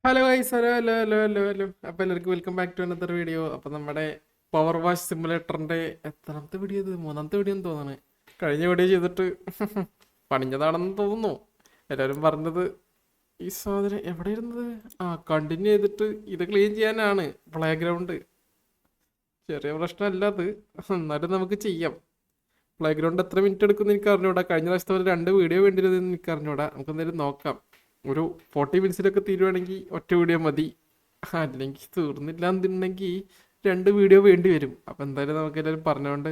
Hello guys, hello hello hello hello hello. അപ്പോൾ എല്ലാവർക്കും welcome back to another video. അപ്പോൾ നമ്മുടെ പവർ വാഷ് സിമുലേറ്ററിൻ്റെ എത്രാമത്തെ വീഡിയോ? ഇത് മൂന്നാമത്തെ വീഡിയോ എന്ന് തോന്നുന്നു. കഴിഞ്ഞ വീഡിയോ ചെയ്തിട്ട് പണിഞ്ഞതാണെന്ന് തോന്നുന്നു. എല്ലാവരും പറഞ്ഞത് ഈ സാധനം എവിടെ ഇരുന്നത്, കണ്ടിന്യൂ ചെയ്തിട്ട് ഇത് ക്ലീൻ ചെയ്യാനാണ്. പ്ലേ ഗ്രൗണ്ട് ചെറിയ പ്രശ്നമല്ല അത്, എന്നാലും നമുക്ക് ചെയ്യാം. പ്ലേ ഗ്രൗണ്ട് എത്ര മിനിറ്റ് എടുക്കുമെന്ന് എനിക്ക് അറിഞ്ഞൂടാ. കഴിഞ്ഞ പ്രാവശ്യത്തെ പോലെ 2 വീഡിയോ വേണ്ടിയിരുന്നെന്ന് എനിക്ക് അറിഞ്ഞൂടാ. നമുക്ക് എന്തായാലും നോക്കാം. ഒരു 40 മിനിറ്റ്സിലൊക്കെ തീരുവാണെങ്കിൽ ഒറ്റ വീഡിയോ മതി. അല്ലെങ്കിൽ തീർന്നില്ല എന്നുണ്ടെങ്കിൽ 2 വീഡിയോ വേണ്ടി വരും. അപ്പം എന്തായാലും നമുക്ക് എല്ലാവരും പറഞ്ഞുകൊണ്ട്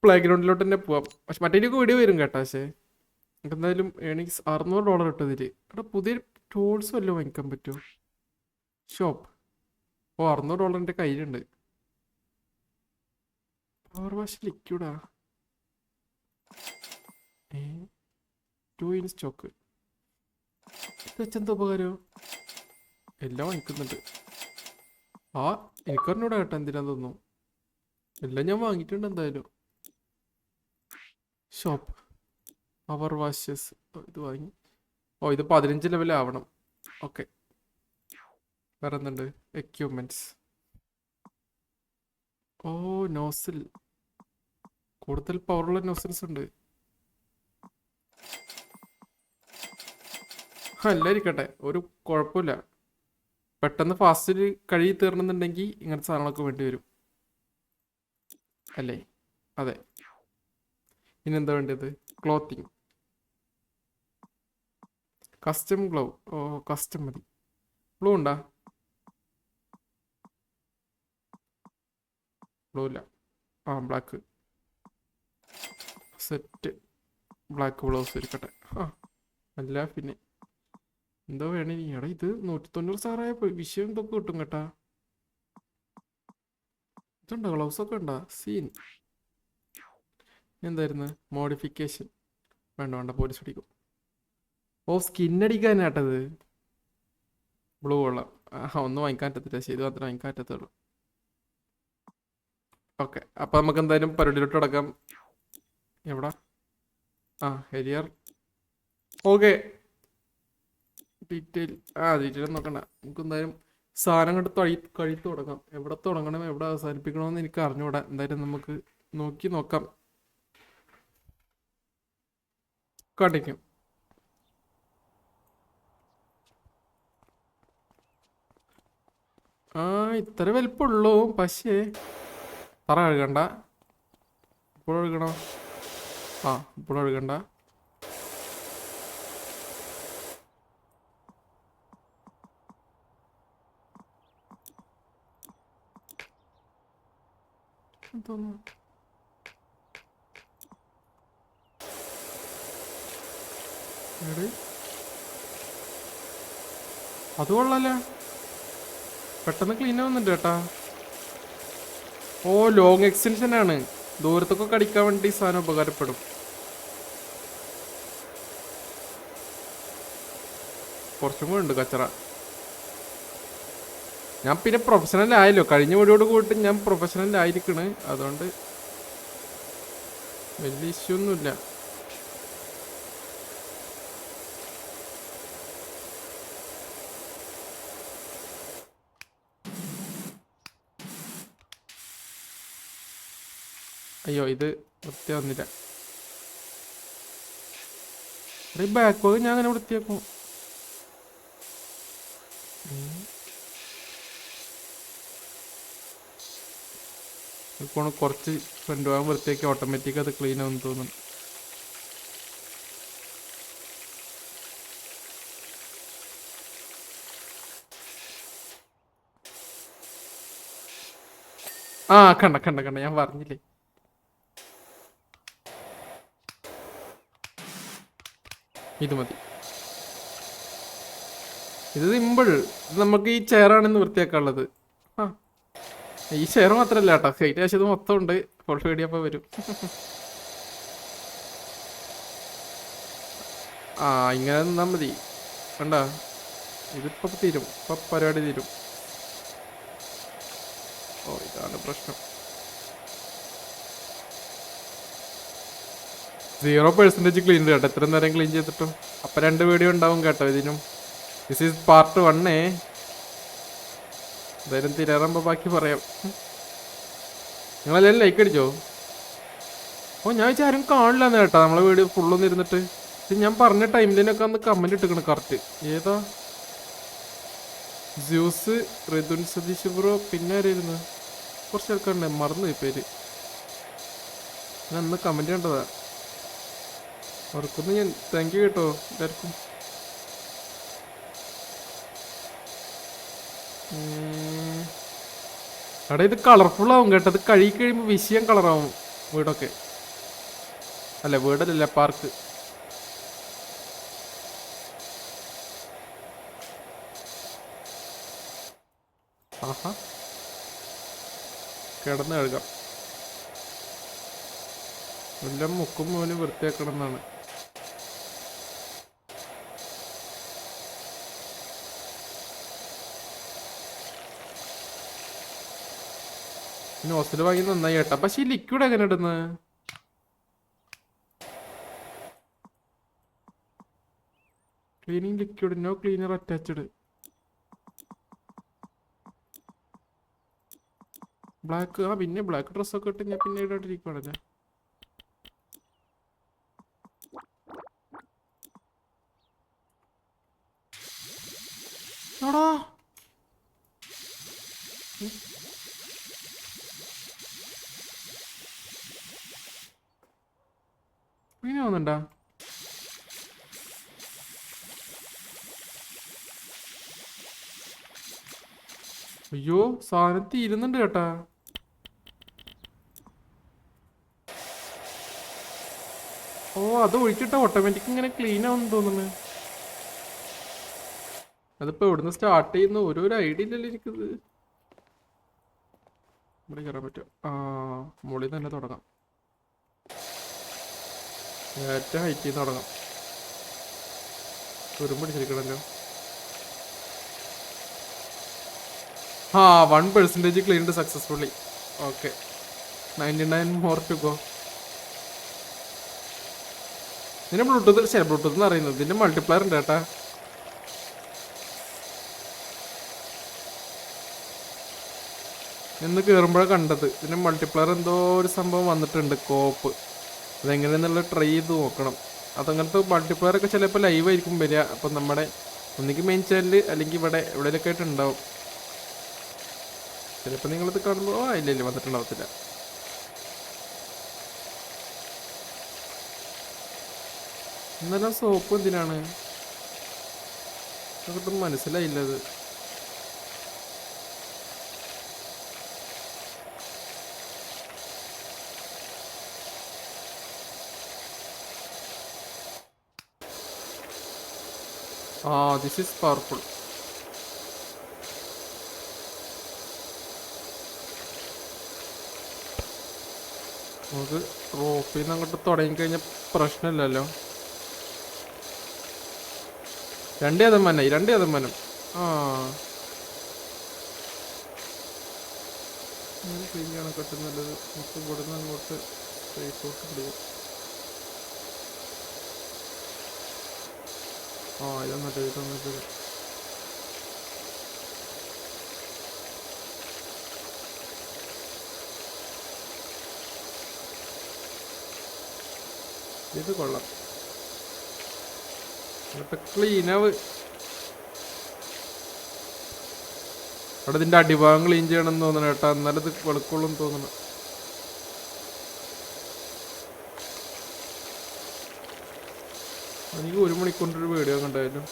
പ്ലേ ഗ്രൗണ്ടിലോട്ട് തന്നെ പോവാം. പക്ഷെ മറ്റേക്ക് വീഡിയോ വരും കേട്ടോ. പക്ഷേ നമുക്ക് എന്തായാലും ഏണിങ്സ് $600 ഇട്ടു ഇതിൽ. അവിടെ പുതിയ ടൂൾസ് വല്ലതും വാങ്ങിക്കാൻ പറ്റുമോ? ഷോപ്പ്. $600 എൻ്റെ കയ്യിലുണ്ട്. പവർ വാഷ് ലിക്വിഡാ? 2 ഇൻ സ്റ്റോക്ക്. ഇത് വെച്ചെന്താ ഉപകാരം? എല്ലാം വാങ്ങിക്കുന്നുണ്ട്. എനിക്കറിഞ്ഞൂടെ കേട്ടോ എന്തിനാന്ന് തോന്നുന്നു. എല്ലാം ഞാൻ വാങ്ങിയിട്ടുണ്ട് എന്തായാലും. ഷോപ്പ് പവർ വാഷസ് ഇത് വാങ്ങി. ഇത് 15 ലെവലാവണം. ഓക്കെ. വേറെ എന്തുണ്ട്? എക്യുപ്മെന്റ്സ്. നോസിൽ. കൂടുതൽ പവറുള്ള നോസിൽസ് ഉണ്ട്. എല്ലാം ഇരിക്കട്ടെ, ഒരു കുഴപ്പമില്ല. പെട്ടെന്ന് ഫാസ്റ്റിൽ കഴുകി തീർണമെന്നുണ്ടെങ്കിൽ ഇങ്ങനത്തെ സാധനങ്ങളൊക്കെ വേണ്ടി വരും അല്ലേ? അതെ. ഇനി എന്താ വേണ്ടത്? ക്ലോത്തിങ്. Custom glove. കസ്റ്റം മതി. ബ്ലൂ ഉണ്ടാ? ബ്ലൂ ഇല്ല. Black set. ബ്ലാക്ക് ബ്ലൗസ് ഇരിക്കട്ടെ. അല്ല പിന്നെ എന്തോ വേണേ നീ? എടാ ഇത് 190 സാറായപ്പോ വിഷയം എന്തൊക്കെ കിട്ടും കേട്ടാ. ഇതുണ്ടോ? ഗ്ലൗസ് ഒക്കെ ഉണ്ടാ? സീൻ. എന്തായിരുന്നു? മോഡിഫിക്കേഷൻ. വേണ്ട വേണ്ട, പോലീസ് അടിക്കും. സ്കിന്നടിക്കാനാട്ടത്. ബ്ലൂ കൊള്ളാം. ഒന്നും വാങ്ങിക്കാൻ പറ്റത്തില്ല. ശരി, മാത്രമേ വാങ്ങിക്കാൻ പറ്റത്തുള്ളൂ. ഓക്കെ, അപ്പം നമുക്ക് എന്തായാലും പരിപാടിയിലോട്ട് തുടങ്ങാം. എവിടാ? ഹെരിയർ. ഓക്കെ. ഡീറ്റെയിൽ നോക്കണ്ട. നമുക്ക് എന്തായാലും സാധനം കണ്ട് കഴിത്ത് തുടങ്ങാം. എവിടെ തുടങ്ങണം എവിടെ അവസാനിപ്പിക്കണമെന്ന് എനിക്ക് അറിഞ്ഞൂടാ. എന്തായാലും നമുക്ക് നോക്കാം. കാണിക്കും. ഇത്ര വലിപ്പമുള്ളൂ. പക്ഷേ തറ കഴുകണ്ട. ഇപ്പോൾ കഴുകണോ? ഇപ്പോൾ കഴുകണ്ട. തോന്നുന്നു അത് കൊള്ളാല. പെട്ടെന്ന് ക്ലീൻ ആവുന്നുണ്ട് കേട്ടാ. ലോങ് എക്സ്റ്റൻഷൻ ആണ്. ദൂരത്തൊക്കെ കടിക്കാൻ വേണ്ടി സാധനം ഉപകാരപ്പെടും. കുറച്ചും കൂടെ ഉണ്ട് കച്ചറ. ഞാൻ പിന്നെ പ്രൊഫഷണൽ ആയല്ലോ. കഴിഞ്ഞ വീഡിയോട് കൂടിയിട്ട് ഞാൻ പ്രൊഫഷണൽ ആയിരിക്കണ്. അതുകൊണ്ട് വലിയ ഇഷ്യൂ ഒന്നുമില്ല. അയ്യോ, ഇത് വൃത്തിയാവുന്നില്ല. ബാക്ക് ഭാഗം ഞാൻ അങ്ങനെ വൃത്തിയാക്കും. കുറച്ച് ഫ്രണ്ട് ഭാഗം വൃത്തിയാക്കി ഓട്ടോമാറ്റിക് അത് ക്ലീൻ ആവുമെന്ന് തോന്നുന്നു. കണ്ട ഞാൻ പറഞ്ഞില്ലേ. ഇത് മതി. ഇത് സിമ്പിൾ. ഇത് നമുക്ക് ഈ ചെയറാണെന്ന് വൃത്തിയാക്കാനുള്ളത്. ഈ ചെയർ മാത്രല്ല കേട്ടോ, ഹൈറ്റ് ആശയത് മൊത്തം ഉണ്ട്. ഫുൾ വീഡിയോ അപ്പോൾ വരും. ഇങ്ങനെ നിന്നാൽ മതി. കണ്ട, ഇതിപ്പോ തീരും. ഇപ്പൊ പരിപാടി തീരും. ഇതാണ് പ്രശ്നം. 0% ക്ലീൻ കേട്ടോ. എത്ര നേരം ക്ലീൻ ചെയ്തിട്ടും. അപ്പം 2 വീഡിയോ ഉണ്ടാവും കേട്ടോ ഇതിനും. This is part 1. എന്തായാലും തിരാറുമ്പോ ബാക്കി പറയാം. നിങ്ങളെല്ലാവരും ലൈക്ക് അടിച്ചോ? ഓ ഞാൻ വെച്ചാൽ ആരും കാണില്ലാന്ന് കേട്ടാ നമ്മളെ വീഡിയോ ഫുള്ളൊന്നും ഇരുന്നിട്ട്. ഞാൻ പറഞ്ഞ ടൈമിലൊക്കെ അന്ന് കമന്റ് ഇട്ടിക്കണം കറക്റ്റ്. ഏതാ ജ്യൂസ്, റിതുൻ സതീഷ് ബ്രോ, പിന്നെ ആരായിരുന്നു? കുറച്ച് ആൾക്കാരുണ്ട്, മറന്നു ഈ പേര്. ഞാൻ അന്ന് കമന്റ് കണ്ടതാ. അവർക്കൊന്ന് ഞാൻ താങ്ക് യു കേട്ടോ എല്ലാവർക്കും. അവിടെ ഇത് കളർഫുൾ ആവും കേട്ടോ. ഇത് കഴുകി കഴിയുമ്പോൾ വിഷയം കളറാവും വീടൊക്കെ. അല്ല വീടല്ല, പാർക്ക്. ആഹാ കിടന്ന് കഴുകാം. എല്ലാം മുക്കും മോന് വൃത്തിയാക്കണം എന്നാണ്. നോസിൽ വാങ്ങി നന്നായി കേട്ടാ. പക്ഷെ ഈ ലിക്വിഡ് എങ്ങനെ ഇടുന്നത്? Cleaning liquid, no cleaner attached. Black, ആ പിന്നെ ബ്ലാക്ക് ഡ്രസ്സൊക്കെ ഇട്ട് ഞാൻ പിന്നെ ഇടാണ്ടിരിക്കുവാണല്ലേ. ആടാ പിന്നെ വന്നിണ്ടാ? അയ്യോ സാധനം തീരുന്നുണ്ട് കേട്ടാ. ഓ അത് ഒഴിച്ചിട്ട ഓട്ടോമാറ്റിക് ഇങ്ങനെ ക്ലീൻ ആവുമെന്ന് തോന്നുന്നു. അതിപ്പോ എവിടുന്ന് സ്റ്റാർട്ട് ചെയ്യുന്ന ഓരോരോ ഐഡിയ ഇല്ലല്ലോ എനിക്കത്. ഇവിടെ കയറാൻ പറ്റും. ആ മുകളിൽ തന്നെ തുടങ്ങാം. ഏറ്റവും ഹൈറ്റിൽ നിന്ന് തുടങ്ങാം. പിടിച്ചിരിക്കണല്ലോ. ആ 1% cleaned successfully. Okay 99 more to go. ഇതിന്റെ ബ്ലൂടൂത്ത് എന്ന് പറയുന്നത് ഇതിന്റെ മൾട്ടിപ്ലയർ ഉണ്ട് കേട്ടാ. ഇന്ന് കയറുമ്പോഴാണ് കണ്ടത്. ഇതിന്റെ മൾട്ടിപ്ലയർ എന്തോ ഒരു സംഭവം വന്നിട്ടുണ്ട്, കോപ്പ്. അതെങ്ങനെയെന്നുള്ള ട്രൈ ചെയ്ത് നോക്കണം. അതങ്ങനത്തെ മൾട്ടിപ്ലയർ ഒക്കെ ചിലപ്പോൾ ലൈവ് ആയിരിക്കും വരിക. അപ്പം നമ്മുടെ ഒന്നിക്ക് മെയിൻ ചാനൽ അല്ലെങ്കിൽ ഇവിടെ എവിടെയൊക്കെ ആയിട്ട് ഉണ്ടാവും. ചിലപ്പോൾ നിങ്ങളിത് കാണുമ്പോൾ ഇല്ല വന്നിട്ടുണ്ടാവത്തില്ല. ഇന്നെല്ലാം സോപ്പ് എന്തിനാണ് അതൊട്ടും മനസ്സിലായില്ലത്. This is powerful. നമുക്ക് റോപ്പിൽ നിന്ന് അങ്ങോട്ട് തുടങ്ങിക്കഴിഞ്ഞാൽ പ്രശ്നമില്ലല്ലോ. രണ്ടേ അതമാനം. ക്ലീനാണ് കെട്ടുന്നുള്ളത്. നമുക്ക് ഇവിടുന്ന് അങ്ങോട്ട് സ്ട്രൈറ്റോട്ട് പിടിക്കും. ഇതൊന്നിട്ട് ഇത് കൊള്ളാം. ക്ലീനാവ്. അവിടെ ഇതിന്റെ അടിഭാഗം ക്ലീൻ ചെയ്യണം തോന്നണം കേട്ടാ, എന്നാലും ഇത് വെളുക്കുള്ളൂ തോന്നണം. എനിക്ക് 1 മണിക്കൂറിൻ്റെ വീഡിയോ കണ്ടായാലും.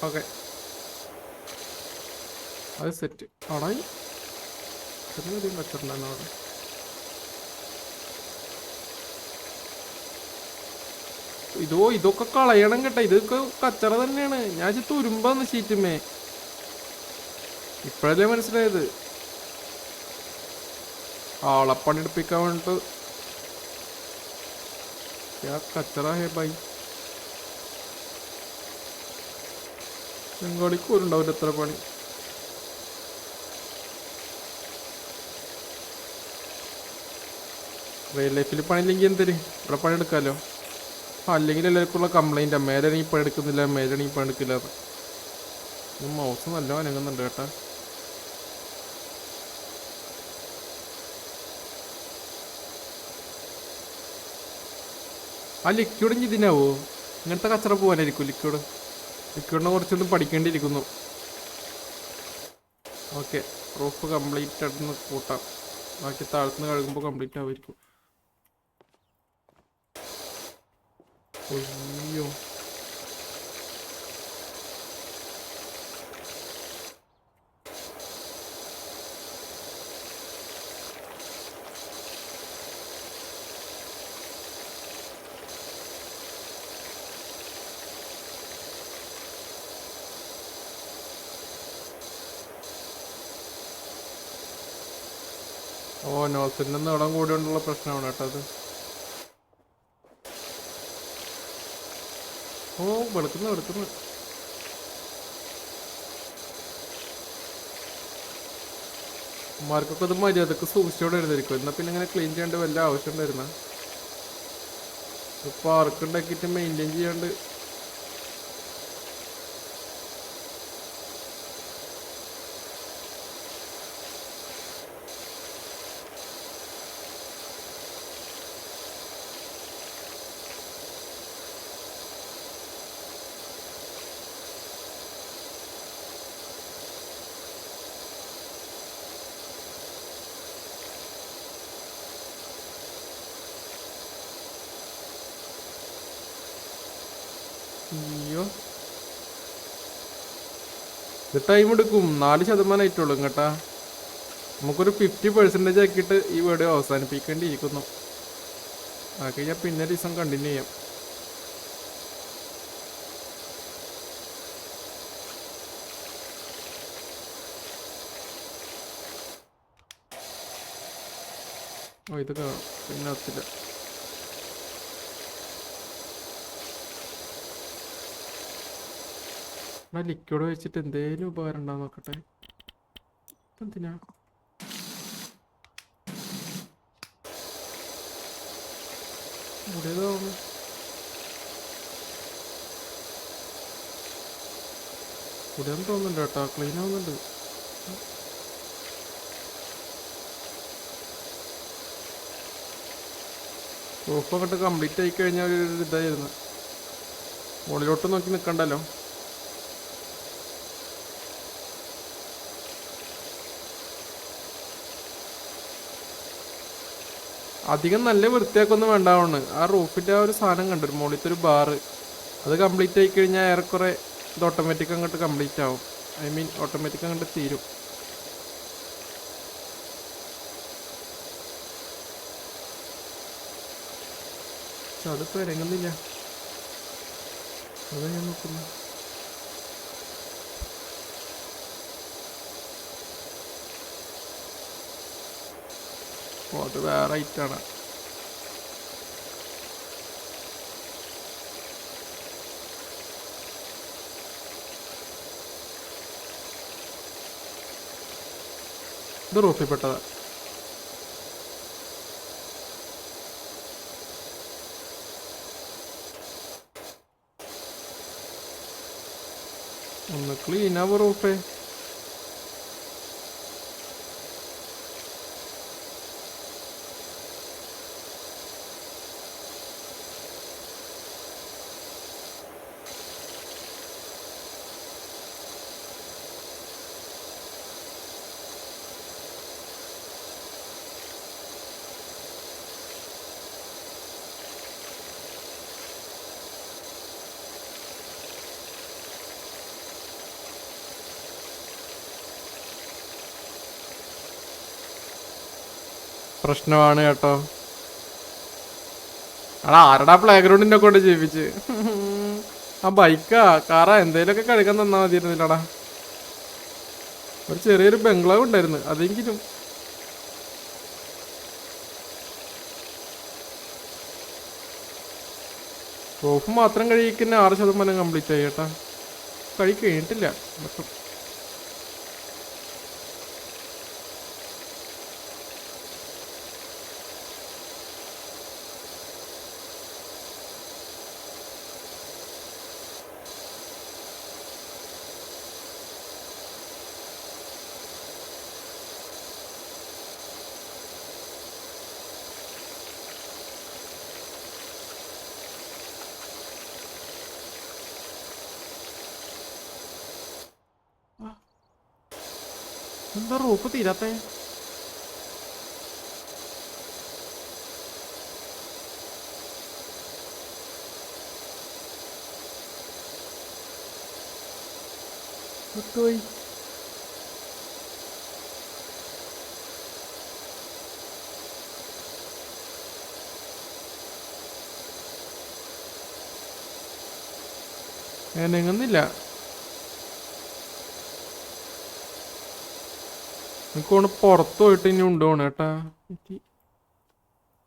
ഓക്കെ അത് സെറ്റ് ആടായി. ചെറിയധികം വെച്ചിട്ടുണ്ടായിരുന്നു അവിടെ. ഇതൊക്കെ കളയണം കേട്ടോ. ഇതൊക്കെ കച്ചറ തന്നെയാണ്. ഞാൻ തുരുമ്പാന്ന് ഷീറ്റുമേ. ഇപ്പഴല്ലേ മനസ്സിലായത്. ആളപ്പണിയെടുപ്പിക്കാൻ വേണ്ടിട്ട് കച്ചറ ഹേ ബൈ. ചെങ്കോടിക്കൂരുണ്ടാവില്ല എത്ര പണി. റിയൽ ലൈഫിൽ പണിയില്ലെങ്കിൽ എന്തിന് ഇവിടെ പണിയെടുക്കാമല്ലോ. അല്ലെങ്കിൽ എല്ലാവർക്കുള്ള കംപ്ലൈൻറ്റാ, മേലാണെങ്കിൽ പണിയെടുക്കുന്നില്ല, മേലാണെങ്കിൽ പണിയെടുക്കില്ല. മൗസ് നല്ല അനങ്ങുന്നുണ്ട് കേട്ടാ. ആ ലിക്വിഡ് ഇനി ഇതിനാവോ? ഇങ്ങനത്തെ കച്ചറ പോകാനായിരിക്കും ലിക്വിഡിനെ കുറച്ചൊന്നും പഠിക്കേണ്ടിയിരിക്കുന്നു. ഓക്കെ, റൂഫ് കംപ്ലീറ്റ് ആയിട്ടൊന്ന് കൂട്ടാം. ബാക്കി താഴത്തുനിന്ന് കഴുകുമ്പോൾ കംപ്ലീറ്റ് ആവുമായിരിക്കും. അയ്യോ, നോസിൻ്റെ നീളം കൂടിയോണ്ടുള്ള പ്രശ്നമാണ് കേട്ടോ അത്. വെളുക്കുന്നു. മാർക്കൊക്കെ അത് മര്യാദക്ക് സൂക്ഷിച്ചോടെ ഇരുന്നിരിക്കും. എന്നാൽ പിന്നെ ഇങ്ങനെ ക്ലീൻ ചെയ്യേണ്ട വല്ല ആവശ്യം ഉണ്ടായിരുന്ന. പാർക്ക് ഉണ്ടാക്കിയിട്ട് മെയിൻറ്റെയിൻ ചെയ്യാണ്ട്. അയ്യോ, ഇത് ടൈം എടുക്കും. 4% ആയിട്ടുള്ളൂ കേട്ടാ. നമുക്കൊരു 50% ആക്കിയിട്ട് ഈ വീഡിയോ അവസാനിപ്പിക്കേണ്ടിയിരിക്കുന്നു. ആക്കി ഞാൻ പിന്നെ ദിവസം കണ്ടിന്യൂ ചെയ്യാം. ഇത് പിന്നെ ഒത്തില്ല. ലിക്വിഡ് വെച്ചിട്ട് എന്തേലും ഉപകാരം ഉണ്ടാവും നോക്കട്ടെ. എന്തിനാ മുടിയതാവുന്നു? മുടിയാന്ന് തോന്നുന്നുണ്ട് കേട്ടോ. ക്ലീൻ ആവുന്നുണ്ട്. റൂഫ് അങ്ങോട്ട് കംപ്ലീറ്റ് ആയി കഴിഞ്ഞാൽ ഒരു ഇതായിരുന്നു. മുകളിലോട്ട് നോക്കി നിൽക്കണ്ടല്ലോ. അധികം നല്ല വൃത്തിയാക്കൊന്നും വേണ്ടാവുന്നു. ആ റൂഫിൻ്റെ ആ ഒരു സാധനം കണ്ടൊരു മുകളിലത്തെ ഒരു ബാറ്, അത് കംപ്ലീറ്റ് ആയി കഴിഞ്ഞാൽ ഏറെക്കുറെ ഇത് ഓട്ടോമാറ്റിക് അങ്ങോട്ട് കംപ്ലീറ്റ് ആവും. ഓട്ടോമാറ്റിക് അങ്ങോട്ട് തീരും. പക്ഷെ അതിപ്പോൾ ഇറങ്ങുന്നില്ല. അതാ ഞാൻ നോക്കുന്നു. അത് വേറെ ഐറ്റാണ്. ഇത് റൂഫിൽ പെട്ടതാ. ഒന്ന് ക്ലീൻ ആവും റൂഫേ. പ്രശ്നമാണ് കേട്ടോ. എടാ ആരടാ പ്ലേ ഗ്രൗണ്ടിനെ കൊണ്ട് ജീവിച്ച് ആ ബൈക്കാ കാറാ എന്തേലൊക്കെ കഴുകാൻ തന്നാ മതിയിരുന്നില്ലടാ. ഒരു ചെറിയൊരു ബംഗ്ലാവ് ഉണ്ടായിരുന്നു അതെങ്കിലും. റൂഫ് മാത്രം കഴിക്കുന്ന 6% കംപ്ലീറ്റ് ആയി കേട്ടാ. കഴിഞ്ഞിട്ടില്ല. എന്താ റൂഫ് തീരാത്തെ? വിട്ടുപോയി. നീങ്ങുന്നില്ല. എനിക്കോണ് പുറത്ത് പോയിട്ട് ഇനി ഉണ്ടോണ് കേട്ടാ.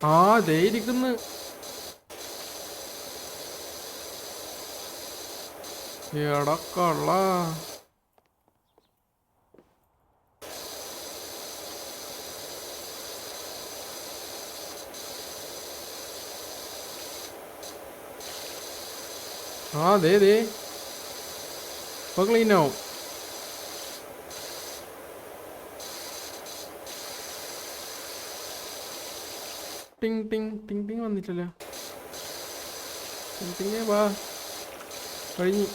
ആ ദേ ഇരിക്കുന്നു. എടക്കള്ള ആ ദേ ഇപ്പൊ ക്ലീൻ ആവും. ടിങ് ടിങ് ടിങ് ടിങ് വന്നിട്ടില്ല. ടിങ് ടിങ് വാ കഴിഞ്ഞു.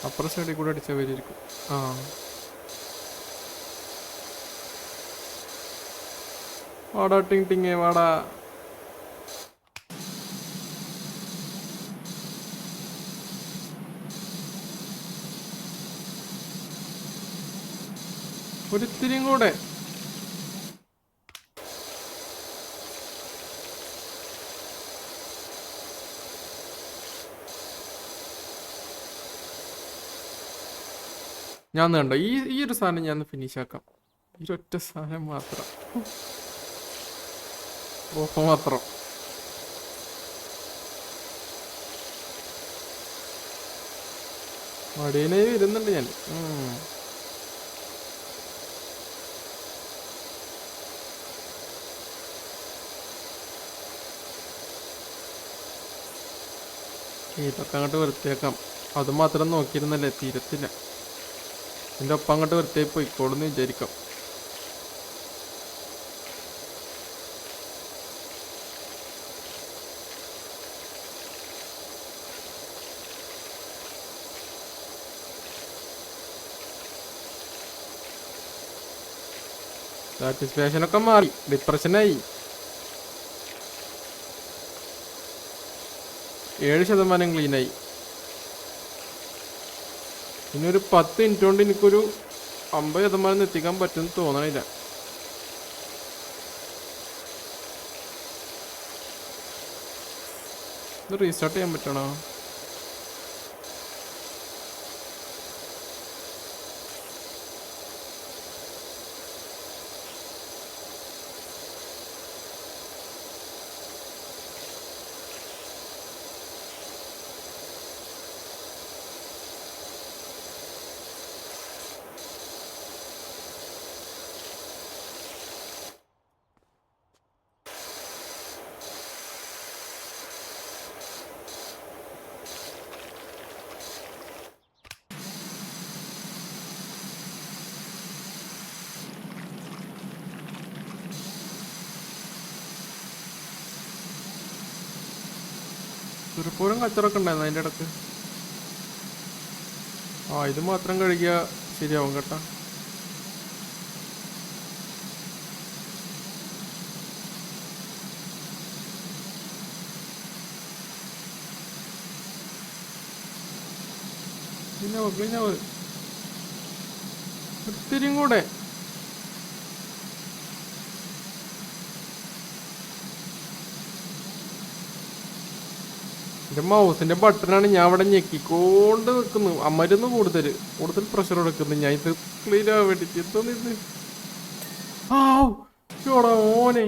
അപ്പുറ സൈഡിൽ കൂടെ അടിച്ചാൽ വരിയിരിക്കും. ആ വാടാ ടിങ് ടിങ് വാടാ. ഒരിത്തിരിയും കൂടെ. ഞാൻ കണ്ടോ ഈ ഒരു സാധനം ഞാൻ ഫിനിഷ് ആക്കാം. ഈ ഒറ്റ സാധനം മാത്രം. ഓഫ് മാത്രം. മടിയനെ വരുന്നുണ്ട് ഞാൻ. ഇതൊക്കെ അങ്ങോട്ട് വൃത്തിയാക്കാം. അത് മാത്രം നോക്കിയിരുന്നല്ലേ തീരത്തില്ല. എൻ്റെ ഒപ്പം അങ്ങോട്ട് വൃത്തിയായി പോയിക്കോളൂന്ന് വിചാരിക്കാം. സാറ്റിസ്ഫാക്ഷനൊക്കെ മാറി. ഡിപ്രഷനായി. 7% ക്ലീനായി. ഇനി ഒരു 10 മിനിറ്റ് കൊണ്ട് എനിക്കൊരു 50% എത്തിക്കാൻ പറ്റുമെന്ന് തോന്നണില്ല. ഇത് റീസ്റ്റാർട്ട് ചെയ്യാൻ പറ്റണോ? ചെറുപ്പൂരം കച്ചറൊക്കെ ഉണ്ടായിരുന്നു അതിൻ്റെ ഇടക്ക്. ഇത് മാത്രം കഴുകിയ ശരിയാവും കേട്ടാ. പിന്നെ ഒത്തിരിയും കൂടെ. എന്റെ മൗസിന്റെ ബട്ടണാണ് ഞാൻ അവിടെ ഞെക്കിക്കൊണ്ട് നിൽക്കുന്നു. അമ്മരുന്ന് കൂടുതൽ കൂടുതൽ പ്രഷർ കൊടുക്കുന്നു. ഞാൻ ഇത് ക്ലീൻ ആവാൻ വേണ്ടിട്ട് എന്തോന്ന് ഇത്. ചോടാ ഓനെ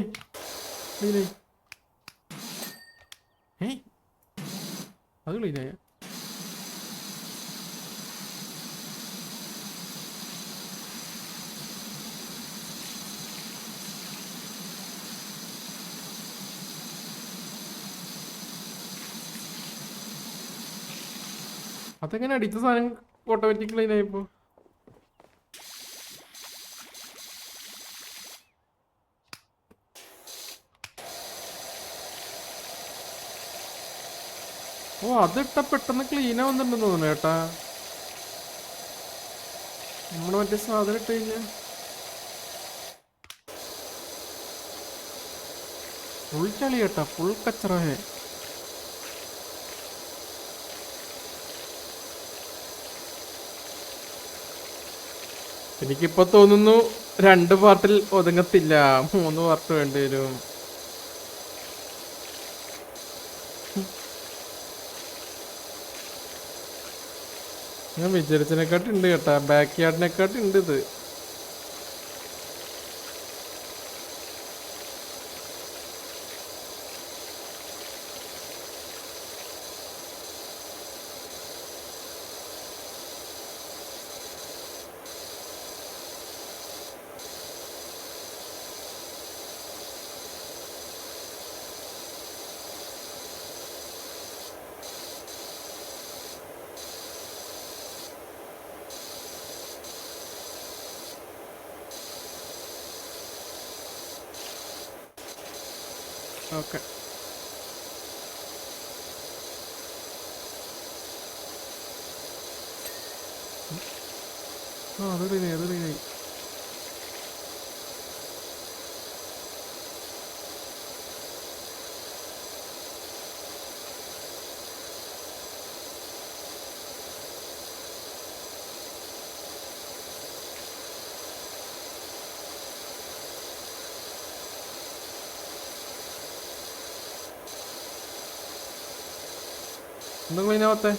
ക്ലീനായി. അത് ക്ലീനായ. അതെങ്ങനെ അടിച്ച സാധനം ഓട്ടോമാറ്റിക് ക്ലീൻ ആയപ്പോ? അതിട്ട പെട്ടെന്ന് ക്ലീൻ ആവുന്നുണ്ടെന്ന് തോന്നുന്നു ചേട്ടാ. നമ്മള് മറ്റേ സാധനം ഇട്ട് കഴിഞ്ഞാ ഫുൾ ചളി കേട്ടാ, ഫുൾ കച്ചറേ. എനിക്കിപ്പോ തോന്നുന്നു 2 പാർട്ടിൽ ഒതുങ്ങത്തില്ല, 3 പാർട്ട് വേണ്ടി വരും. ഞാൻ വിചാരിച്ചതിനെക്കാട്ടുണ്ട് കേട്ടാ, ബാക്ക് യാർഡിനെക്കാട്ടുണ്ട് ഇത്. ഓക്കെ, അത് ക്ലീനായി, അത് ക്ലീനായി. എന്താ ക്ലീൻ ആവത്തെ?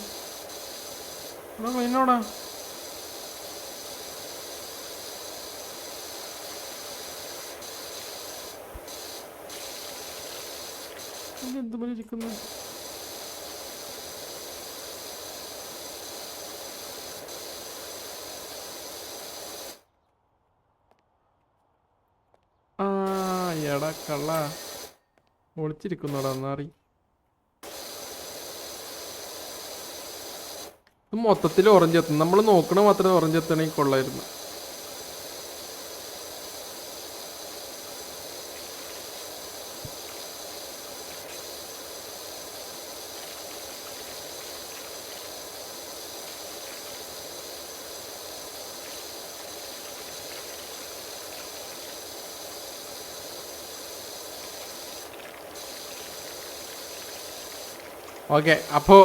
എന്താ ക്ലീനോടാ? എന്ത് ഇരിക്കുന്നു? എടാ കള്ള ഒളിച്ചിരിക്കുന്നോടാ നാറി. മൊത്തത്തിൽ ഓറഞ്ച് എത്തും. നമ്മൾ നോക്കണ മാത്രമേ ഓറഞ്ച് എത്തണമെങ്കിൽ കൊള്ളായിരുന്നു. ഓക്കെ, അപ്പോൾ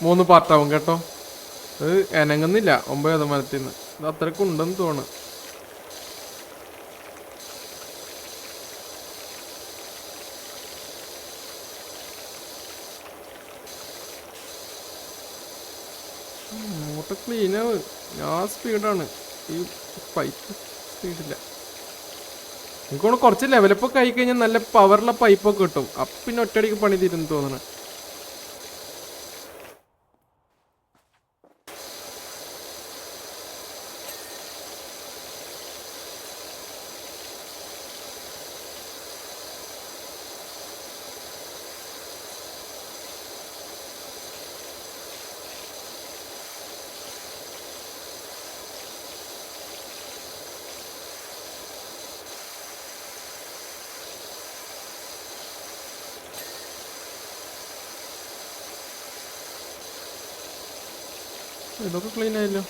3 പാർട്ടാവും കേട്ടോ. അത് എനങ്ങുന്നില്ല 9 ശതമാനത്തിൽ നിന്ന്. ഇത് അത്രയ്ക്ക് ഉണ്ടെന്ന് തോന്നുന്നു. മോട്ടർ ക്ലീനാവ്. ഞാൻ സ്പീഡാണ്, ഈ പൈപ്പ് സ്പീഡില്ല. എനിക്കോണ് കുറച്ച് ലെവലപ്പൊക്കെ ആയി കഴിഞ്ഞാൽ നല്ല പവറുള്ള പൈപ്പൊക്കെ കിട്ടും. അപ്പം പിന്നെ ഒറ്റയടിക്ക് പണി തീരുന്നു തോന്നണ. ഇതൊക്കെ ക്ലീൻ ആയല്ലോ.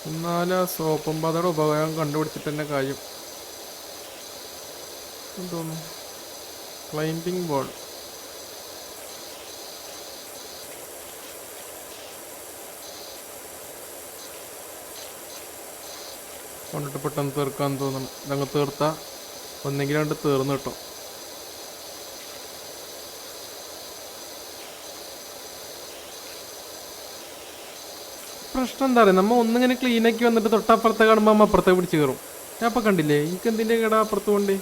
എന്നാലും ആ സോപ്പും പതയുടെ ഉപയോഗം കണ്ടുപിടിച്ചിട്ട് തന്നെ കാര്യം തോന്നുന്നു. Climbing ball. കൊണ്ടിട്ട് പെട്ടെന്ന് തീർക്കാൻ തോന്നണം. ഇതങ്ങ് തീർത്താൽ ഒന്നെങ്കിലും കണ്ട് തീർന്നു കിട്ടും. പ്രശ്നം എന്താ പറയുക, നമ്മൾ ഒന്നിങ്ങനെ ക്ലീനാക്കി വന്നിട്ട് തൊട്ടപ്പുറത്തെ കാണുമ്പോൾ അമ്മ അപ്പുറത്തെ പിടിച്ച് കയറും. ഞാൻ അപ്പം കണ്ടില്ലേ എനിക്ക് എന്തിൻ്റെ കേടാ അപ്പുറത്ത് കൊണ്ട്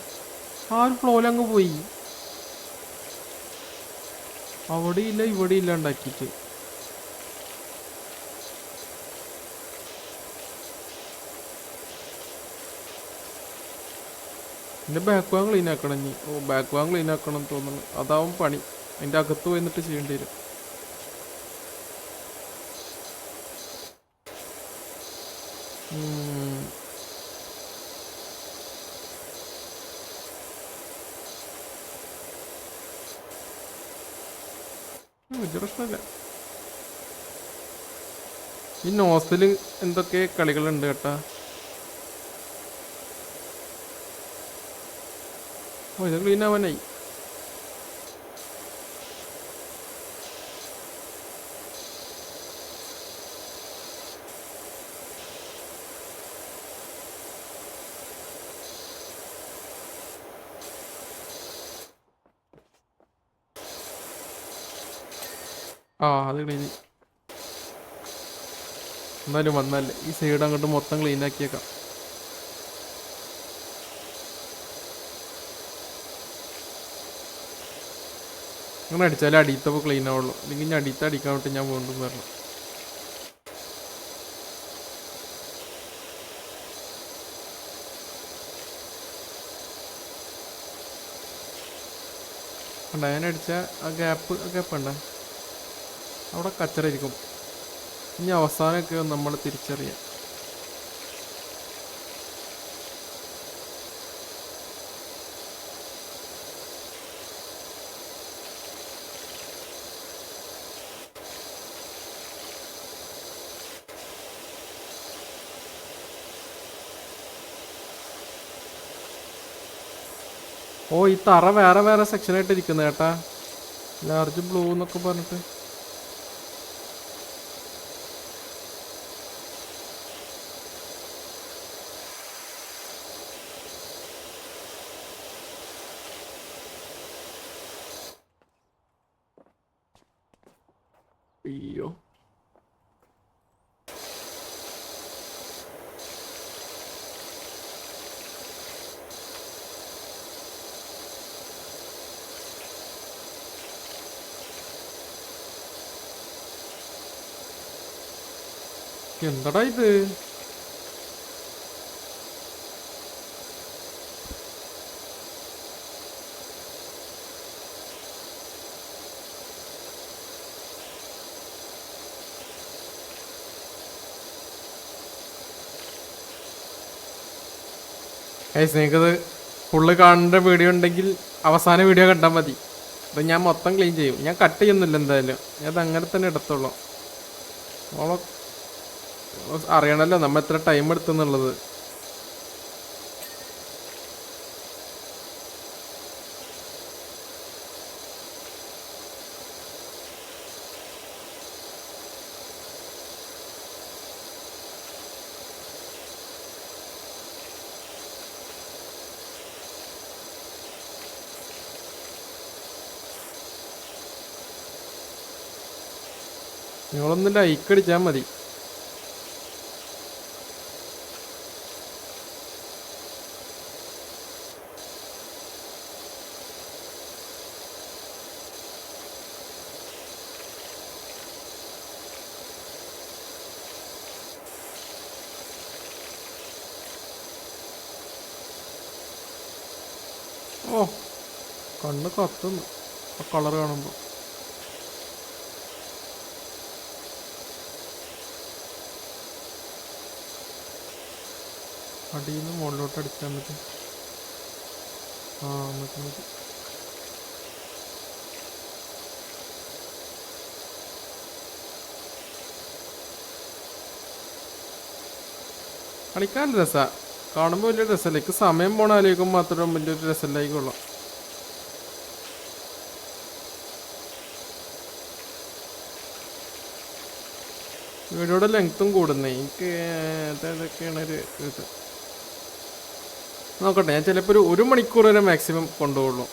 ആ ഒരു ഫ്ലോയിലങ്ങ് പോയി. അവിടെ ഇല്ല ഇവിടെ ഇല്ല ഉണ്ടാക്കിയിട്ട്. എൻ്റെ ബാക്ക് വാങ് ക്ലീൻ ആക്കണം ഇനി. ബാക്ക് വാങ് ക്ലീൻ ആക്കണം തോന്നുന്നു. അതാവും പണി. അതിൻ്റെ അകത്ത് പോയിട്ട് ചെയ്യേണ്ടി വരും. വലിയ പ്രശ്നമില്ല. ഈ നോസിൽ എന്തൊക്കെ കളികളുണ്ട് കേട്ടാ. ഇത് ക്ലീൻ ആവാനായി. അത് ക്ലീൻ. എന്നാലും വന്നല്ലേ ഈ സൈഡ് അങ്ങോട്ട് മൊത്തം ക്ലീൻ ആക്കിയേക്കാം. അങ്ങനെ അടിച്ചാലേ അടിയത്തപ്പോൾ ക്ലീൻ ആവുള്ളൂ. അല്ലെങ്കിൽ ഞാൻ അടിയത്ത അടിക്കാൻ വേണ്ടി ഞാൻ വീണ്ടും വരണം. ഞാനടിച്ച ആ ഗ്യാപ്പ് ഉണ്ട അവിടെ കച്ചറായിരിക്കും. ഇനി അവസാനമൊക്കെ നമ്മൾ തിരിച്ചറിയാം. ഈ തറ വേറെ വേറെ സെക്ഷനായിട്ട് ഇരിക്കുന്നത് കേട്ടാ. ലാർജ് ബ്ലൂ എന്നൊക്കെ പറഞ്ഞിട്ട്. അയ്യോ എന്താടാ ഇത്? നിങ്ങൾക്കത് ഫുള്ള് കാണേണ്ട വീഡിയോ ഉണ്ടെങ്കിൽ അവസാന വീഡിയോ കണ്ടാൽ മതി. അത് ഞാൻ മൊത്തം ക്ലീൻ ചെയ്യും. ഞാൻ കട്ട് ചെയ്യുന്നില്ല എന്തായാലും. ഞാൻ അത് അങ്ങനെ തന്നെ എടുത്തോളാം. അറിയണല്ലോ നമ്മൾ എത്ര ടൈം എടുത്തെന്നുള്ളത്. നിങ്ങളൊന്നും ലൈക്ക് അടിച്ചാൽ മതി. കണ്ണ് കത്തുന്നു ആ കളർ കാണുമ്പോൾ. അടിയിൽ നിന്ന് മുകളിലോട്ട് അടിച്ചാൽ മതി. മതി. കളിക്കാൻ രസമാണ്. കാണുമ്പോൾ വലിയ രസമല്ല. എനിക്ക് സമയം പോണ ആലോചിക്കുമ്പോൾ മാത്രം വലിയൊരു രസമില്ലായിക്കൊള്ളാം. വീഡിയോയുടെ ലെങ്ത്തും കൂടുന്നേ എനിക്ക്. അതൊക്കെയാണ് ഒരു ഇത്. നോക്കട്ടെ, ഞാൻ ചിലപ്പോൾ ഒരു മണിക്കൂർ വരെ മാക്സിമം കൊണ്ടുപോകുള്ളൂ.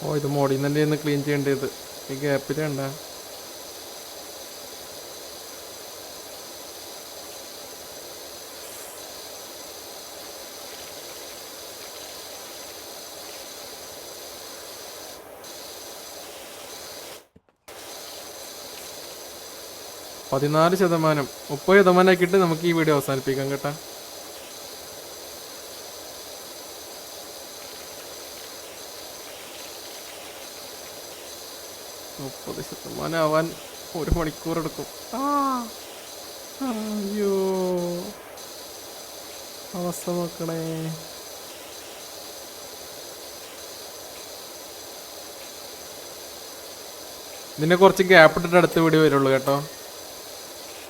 ഓ, ഇത് മോഡിൽ നിന്ന് തന്നെ ഒന്ന് ക്ലീൻ ചെയ്യേണ്ടത്. ഈ ഗ്യാപ്പിൽ വേണ്ട. %14, 30% ആക്കിയിട്ട് നമുക്ക് ഈ വീഡിയോ അവസാനിപ്പിക്കാം കേട്ടാ. %30 ആവാൻ 1 മണിക്കൂർ എടുക്കും. അയ്യോ, അവസ്ഥ നോക്കണേ. ഇതിനെ കുറച്ച് ഗ്യാപ്പ് ഇട്ടിട്ട് അടുത്ത വീഡിയോ വരുള്ളൂ കേട്ടോ.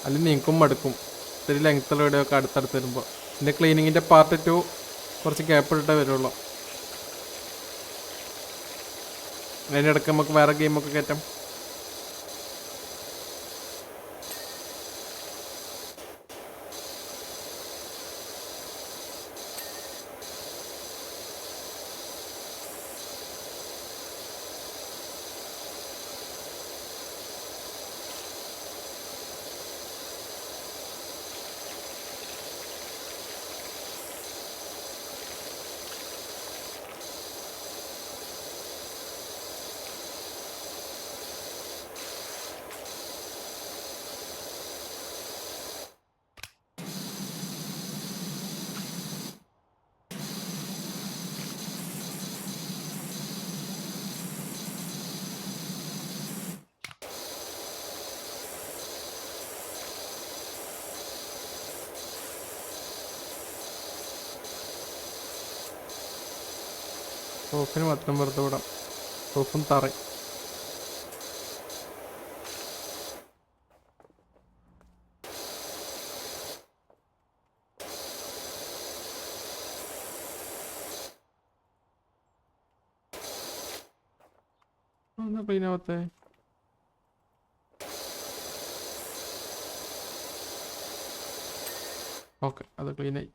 അല്ലെങ്കിൽ നിങ്ങൾക്കും മടുക്കും ഇത്തിരി ലെങ്ത്തുള്ള വീഡിയോ ഒക്കെ അടുത്തടുത്ത് വരുമ്പോൾ. ഇതിൻ്റെ ക്ലീനിങ്ങിൻ്റെ പാർട്ട് 2 കുറച്ച് ഗ്യാപ്പ് ഇട്ടിട്ടേ വരുള്ളൂ. അതിൻ്റെ ഇടയ്ക്ക് നമുക്ക് വേറെ ഗെയിമൊക്കെ കയറ്റാം. റൂഫിന് മാത്രം വെറുതെ വിടാം. റൂഫും തറയും. എന്നാ ക്ലീനാവത്തെ? ഓക്കെ, അത് ക്ലീനായി.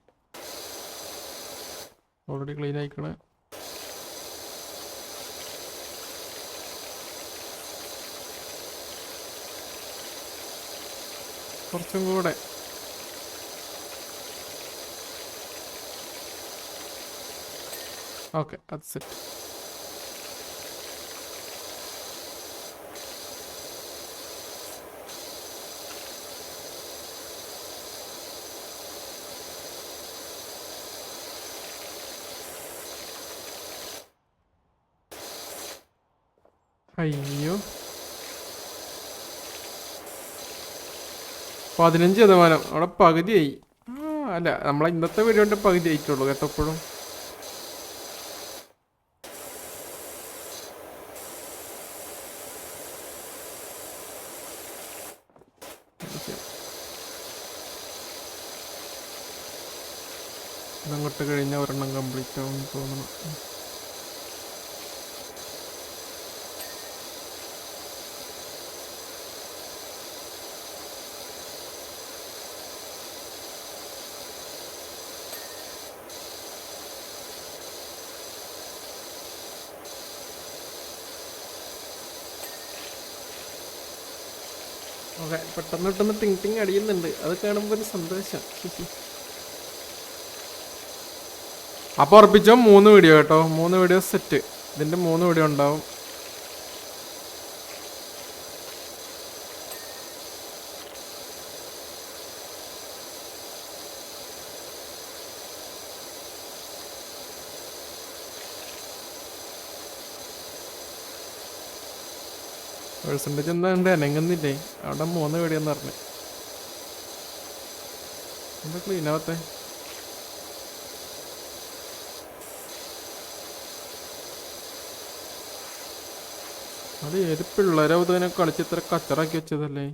Already clean ആയിക്കണേ. കുറച്ചും കൂടെ. ഓക്കെ, അത് സെറ്റ്. അയ്യോ, 15%. അവിടെ പകുതിയായി. അല്ല, നമ്മളെ ഇന്നത്തെ വീഡിയോൻ്റെ പകുതി ആയിട്ടുള്ളൂ കേട്ടോ. എപ്പോഴും ഇതങ്ങോട്ട് കഴിഞ്ഞാൽ ഒരെണ്ണം കംപ്ലീറ്റ് ആവും തോന്നണം. ഓക്കെ, പെട്ടെന്ന് ടിങ് ടിങ് അടിയുന്നുണ്ട്. അത് കാണുമ്പോൾ ഒരു സന്തോഷം. അപ്പോൾ ഉറപ്പിച്ചോ 3 വീഡിയോ കേട്ടോ. 3 വീഡിയോ സെറ്റ്. ഇതിൻ്റെ 3 വീഡിയോ ഉണ്ടാവും. പെർസെൻറ്റേജ് എന്താ ഉണ്ട്? അനങ്ങുന്നില്ലേ? അവിടെ 3 വീഡിയോ എന്ന് പറഞ്ഞു. എന്താ ക്ലീനാവത്തെ? അത് ഏത് പിള്ളേരെ ഇതിനെ കളിച്ച് ഇത്ര കച്ചറാക്കി വെച്ചതല്ലേ.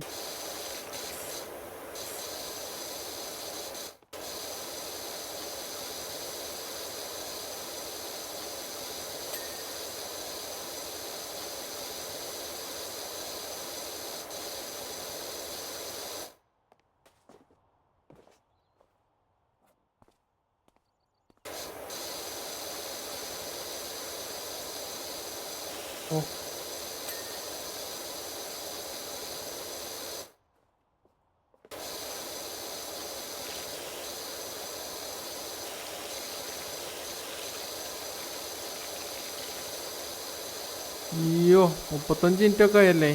ഓ അയ്യോ 35 മിനിറ്റൊക്കെ ആയല്ലേ.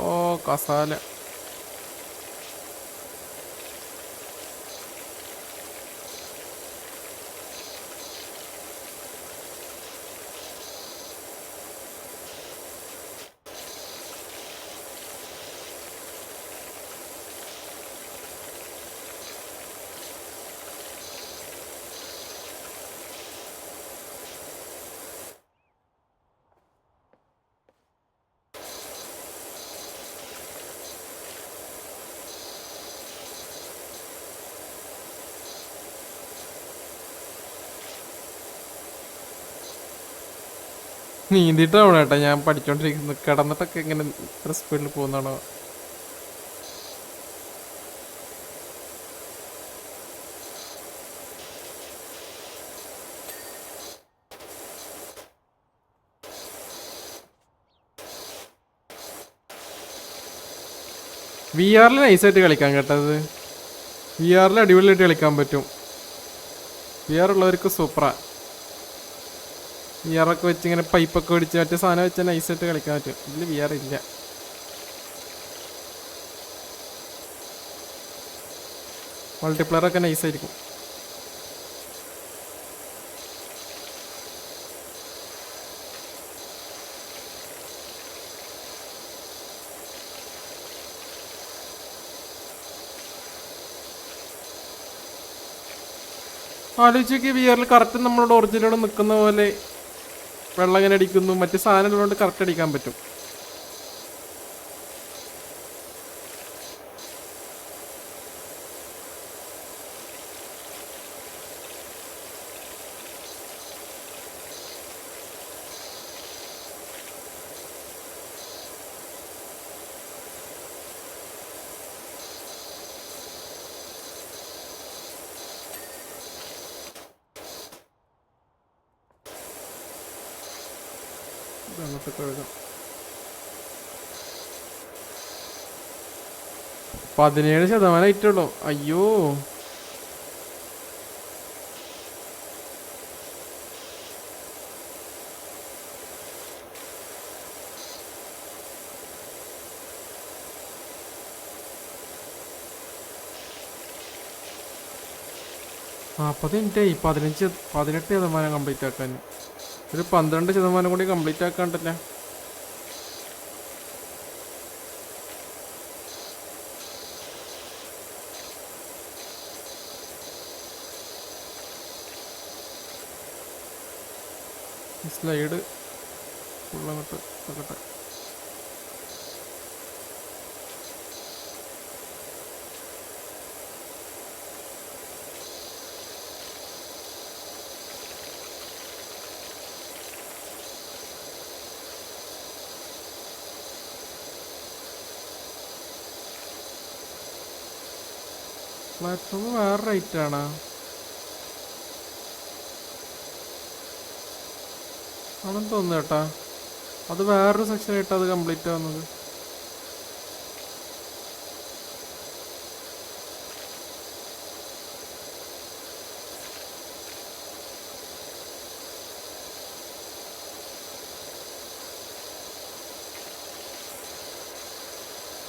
ഓ കസാല. നീന്തിട്ടാവണം കേട്ടോ ഞാൻ പഠിച്ചോണ്ടിരിക്കുന്നത്. കിടന്നിട്ടൊക്കെ ഇങ്ങനെ ഇത്ര സ്പീഡിൽ പോകുന്നതാണോ. വി ആറിൽ നൈസായിട്ട് കളിക്കാൻ കേട്ടത്. വി ആറിൽ അടിപൊളിയായിട്ട് കളിക്കാൻ പറ്റും. വി ആർ ഉള്ളവർക്ക് സൂപ്പറാ. വി ആർ ഒക്കെ വെച്ച് ഇങ്ങനെ പൈപ്പൊക്കെ പിടിച്ച് മറ്റേ സാധനം വെച്ചാൽ നൈസായിട്ട് കളിക്കാൻ പറ്റും. ഇതിൽ വി ആർ ഇല്ല. മൾട്ടിപ്ലെയർ ഒക്കെ നൈസായിരിക്കും. ആലോചിച്ചൊക്കെ വി ആറിൽ കറക്റ്റ് നമ്മളോട് ഒറിജിനലോട് നിൽക്കുന്ന പോലെ വെള്ളം ഇങ്ങനെ അടിക്കുന്നു. മറ്റു സാധനം ഉള്ളതുകൊണ്ട് കറക്റ്റ് അടിക്കാൻ പറ്റും. അങ്ങനത്തെ കഴുകാം. 17% ആയിട്ടുള്ളൂ. അയ്യോ മിനിറ്റായി. 18% കംപ്ലീറ്റ് ആക്കാൻ. ഒരു 12% കൂടി കംപ്ലീറ്റ് ആക്കാണ്ടല്ലേ. സ്ലൈഡ് ഫുള്ളങ്ങോട്ട് നോക്കട്ടെ. പ്ലാറ്റ്ഫോം വേറെ റൈറ്റ് ആണോ? ആണെന്ന് തോന്നുന്നു കേട്ടാ. അത് വേറൊരു സെക്ഷൻ ആയിട്ട് അത് കംപ്ലീറ്റ് ആവുന്നത്.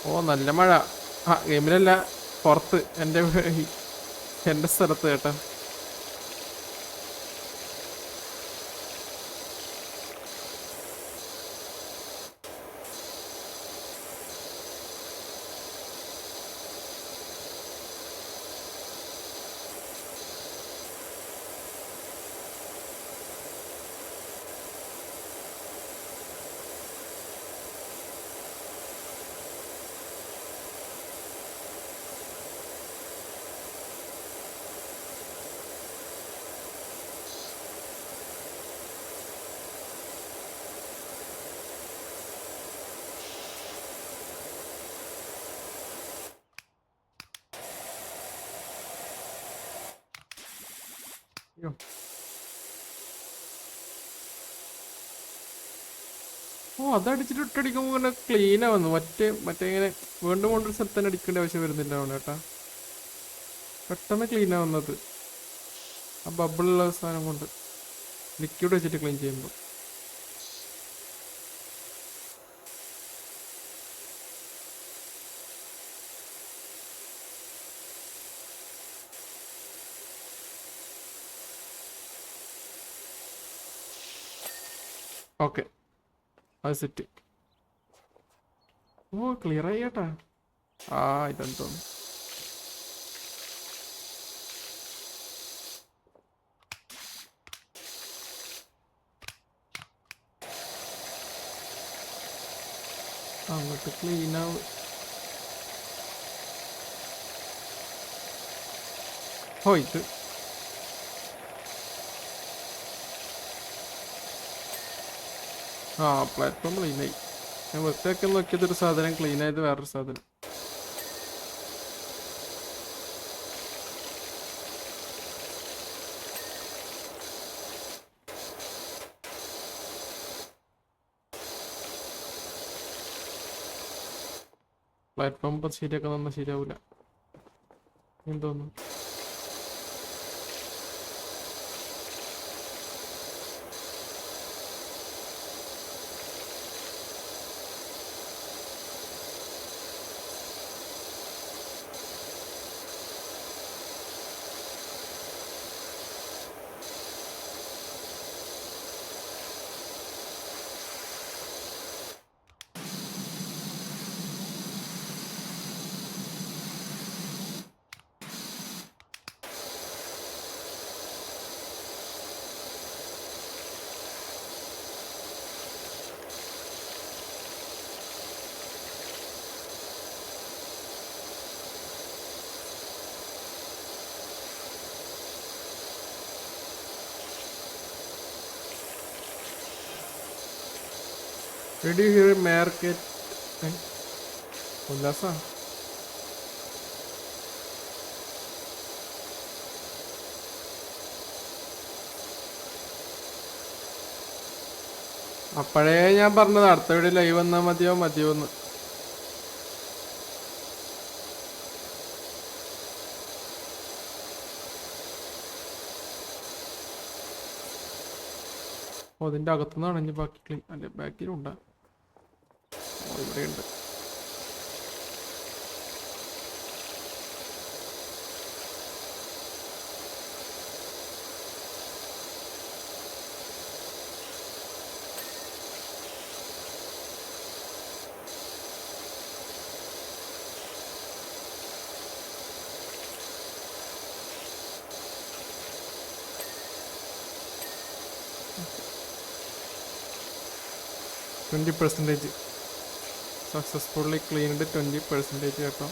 ഓ നല്ല മഴ. ആ ഗെയിമിലല്ല, പുറത്ത് എൻ്റെ സ്ഥലത്ത് കേട്ടാ. അയ്യോ. ഓ അതടിച്ചിട്ട് ഇട്ടടിക്കുമ്പോൾ ഇങ്ങനെ ക്ലീനാ വന്നു. മറ്റേ ഇങ്ങനെ വീണ്ടും കൊണ്ടൊരു സ്ഥലത്ത് തന്നെ അടിക്കേണ്ട ആവശ്യം വരുന്നില്ല അവന് കേട്ടാ. പെട്ടെന്ന് ക്ലീനാ വന്നത് ആ ബബിളുള്ള സാധനം കൊണ്ട്, ലിക്വിഡ് വെച്ചിട്ട് ക്ലീൻ ചെയ്യുമ്പോൾ. ഓക്കെ, അത് സെറ്റ്. ഓ ക്ലിയർ ആയി കേട്ടാ. ആ ഇതെന്ന് തോന്നുന്നു. അങ്ങോട്ട് ക്ലീൻ ആവും. ഓ ഇത് ആ പ്ലാറ്റ്ഫോം ക്ലീനായി. ഞാൻ വൃത്തിയാക്കി നോക്കിയതൊരു സാധനം, ക്ലീൻ ആയത് വേറൊരു സാധനം. പ്ലാറ്റ്ഫോം ഇപ്പം ശരിയാക്കാൻ നന്നാ ശരിയാവില്ല എന്തോന്നു. Did you hear market? ഉല്ലാസ അപ്പോഴേ ഞാൻ പറഞ്ഞത് അടുത്ത വീഡിയോ ലൈവ് വന്നാൽ മതിയോന്ന്. ഓ അതിൻ്റെ അകത്തുനിന്നാണ് ഇനി ബാക്കി ക്ലീൻ. അല്ലെ ബാക്കിലുണ്ടാ? ഇവിടെയുണ്ട്. %. സക്സസ്ഫുള്ളി ക്ലീൻഡ് 20% കേട്ടോ.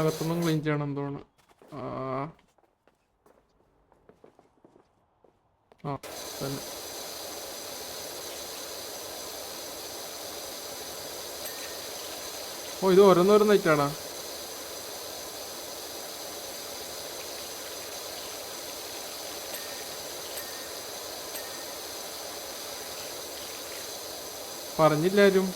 അകത്തൊന്നും ക്ലീൻ ചെയ്യണം തോന്നുന്നു. ആ തന്നെ. ഓ ഇത് ഓരോന്നോരോന്നായിട്ടാടാ. പറഞ്ഞില്ലാരും.